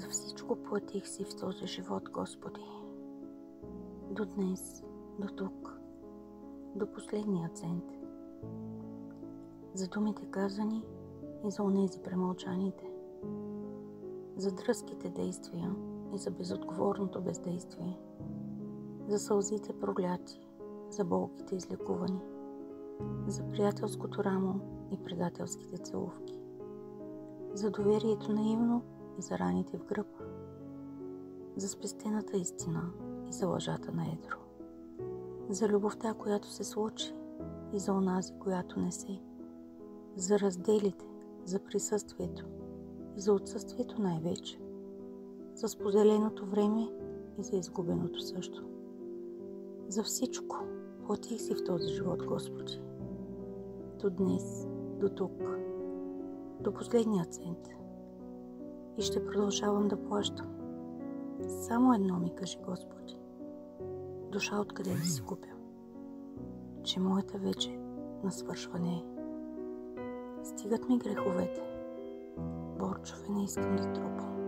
За всичко платих си в този живот, Господи. До днес, до тук, до последния цент. За думите казани и за онези премълчаните. За дръзките действия и за безотговорното бездействие. За сълзите проляти, за болките излекувани. За приятелското рамо и предателските целувки. За доверието наивно и за раните в гръб. За спестената истина и за лъжата на едро. За любовта, която се случи и за онази, която не се. За разделите, за присъствието и за отсъствието най-вече. За споделеното време и за изгубеното също. За всичко платих си в този живот, Господи. До днес, до тук, до последния цент. И ще продължавам да плащам. Само едно ми кажи, Господи. Душа откъде да си купя? Че моята вече на свършване е. Стигат ми греховете. Борчове не искам да тропам.